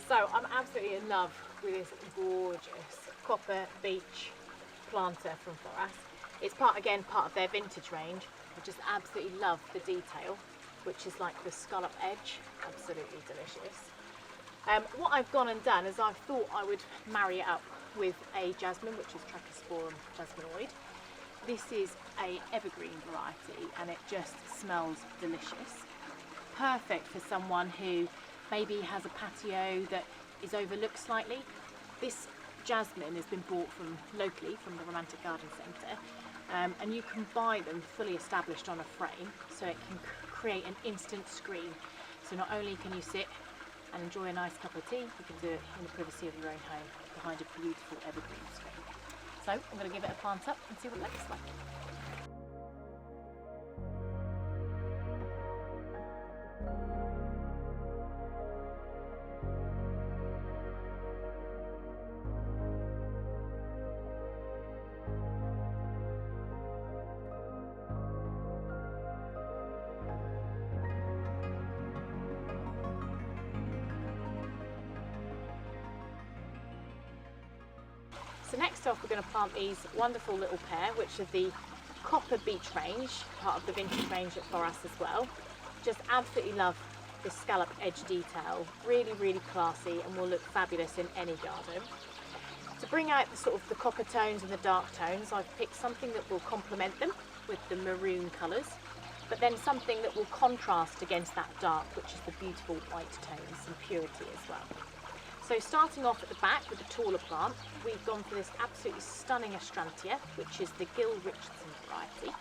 So I'm absolutely in love with this gorgeous Copper Beech planter from Foras. It's part of their vintage range. I just absolutely love the detail, which is like the scallop edge, absolutely delicious. What I've gone and done is I've thought I would marry it up with a jasmine, which is Trachysporum jasminoid. This is a evergreen variety and it just smells delicious. Perfect for someone who maybe has a patio that is overlooked slightly. This jasmine has been bought from locally from the Romantic Garden Centre, and you can buy them fully established on a frame, so it can create an instant screen. So not only can you sit and enjoy a nice cup of tea, you can do it in the privacy of your own home behind a beautiful evergreen screen. So I'm going to give it a plant up and see what it looks like. So next off we're going to plant these wonderful little pair, which are the Copper Beech range, part of the vintage range at Foras as well. Just absolutely love this scallop edge detail, really classy and will look fabulous in any garden. To bring out the sort of the copper tones and the dark tones, I've picked something that will complement them with the maroon colours, but then something that will contrast against that dark, which is the beautiful white tones and purity as well. So starting off at the back with the taller plant, we've gone for this absolutely stunning Astrantia, which is the Gill Richardson variety.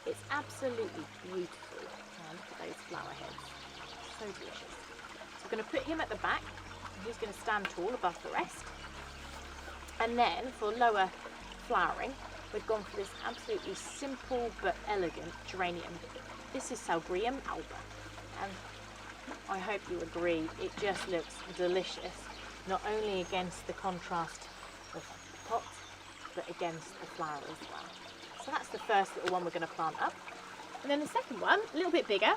It's absolutely beautiful. Oh, look at those flower heads, so delicious. So we're going to put him at the back, and he's going to stand tall above the rest. And then for lower flowering, we've gone for this absolutely simple but elegant geranium. This is Salgrium alba, and I hope you agree, it just looks delicious. Not only against the contrast of the pot, but against the flower as well. So that's the first little one we're going to plant up. And then the second one, a little bit bigger,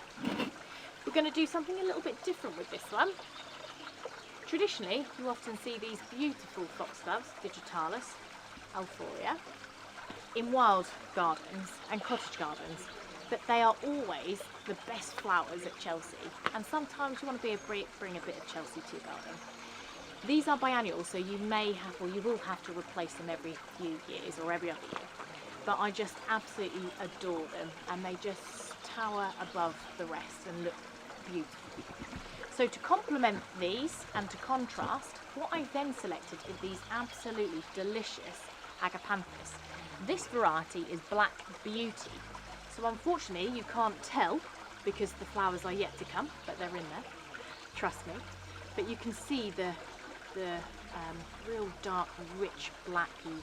we're going to do something a little bit different with this one. Traditionally, you often see these beautiful foxgloves, digitalis, alforia, in wild gardens and cottage gardens, but they are always the best flowers at Chelsea. And sometimes you want to bring a bit of Chelsea to your garden. These are biennial, so you may have, or you will have to replace them every few years or every other year. But I just absolutely adore them, and they just tower above the rest and look beautiful. So to complement these and to contrast, what I then selected is these absolutely delicious Agapanthus. This variety is Black Beauty. So unfortunately you can't tell because the flowers are yet to come, but they're in there, trust me. But you can see the real dark, rich, blacky,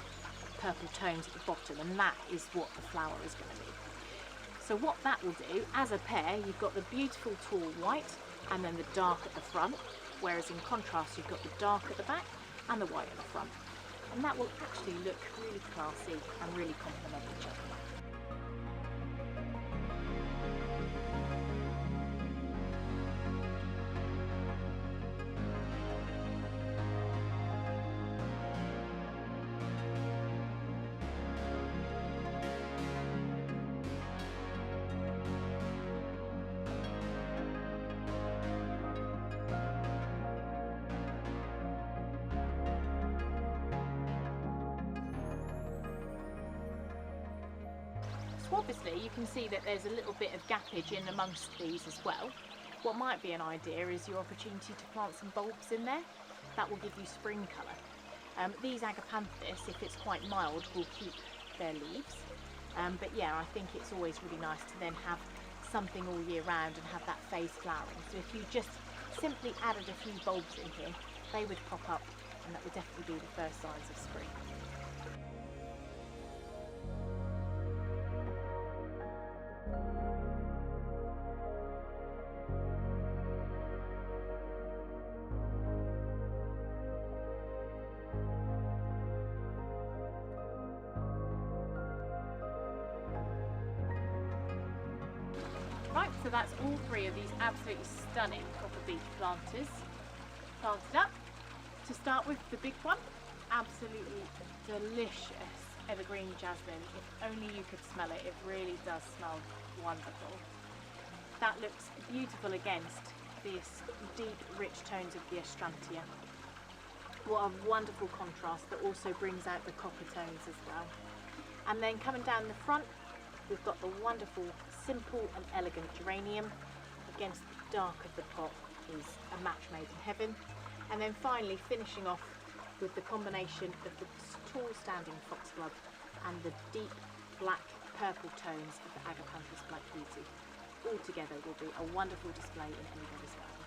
purple tones at the bottom, and that is what the flower is going to be. So what that will do, as a pair, you've got the beautiful tall white and then the dark at the front, whereas in contrast you've got the dark at the back and the white at the front. And that will actually look really classy and really complement each other. So obviously you can see that there's a little bit of gappage in amongst these as well. What might be an idea is your opportunity to plant some bulbs in there. That will give you spring colour. These Agapanthus, if it's quite mild, will keep their leaves. But yeah, I think it's always really nice to then have something all year round and have that phase flowering. So if you just simply added a few bulbs in here, they would pop up, and that would definitely be the first signs of spring. Right, so that's all three of these absolutely stunning Copper Beech planters planted up. To start with, the big one, absolutely delicious evergreen jasmine. If only you could smell it, it really does smell wonderful. That looks beautiful against these deep, rich tones of the Astrantia. What a wonderful contrast that also brings out the copper tones as well. And then coming down the front, we've got the wonderful, simple and elegant geranium. Against the dark of the pot is a match made in heaven. And then finally finishing off with the combination of the tall standing foxglove and the deep black purple tones of the Agapanthus Black Beauty. All together will be a wonderful display in any bed as well.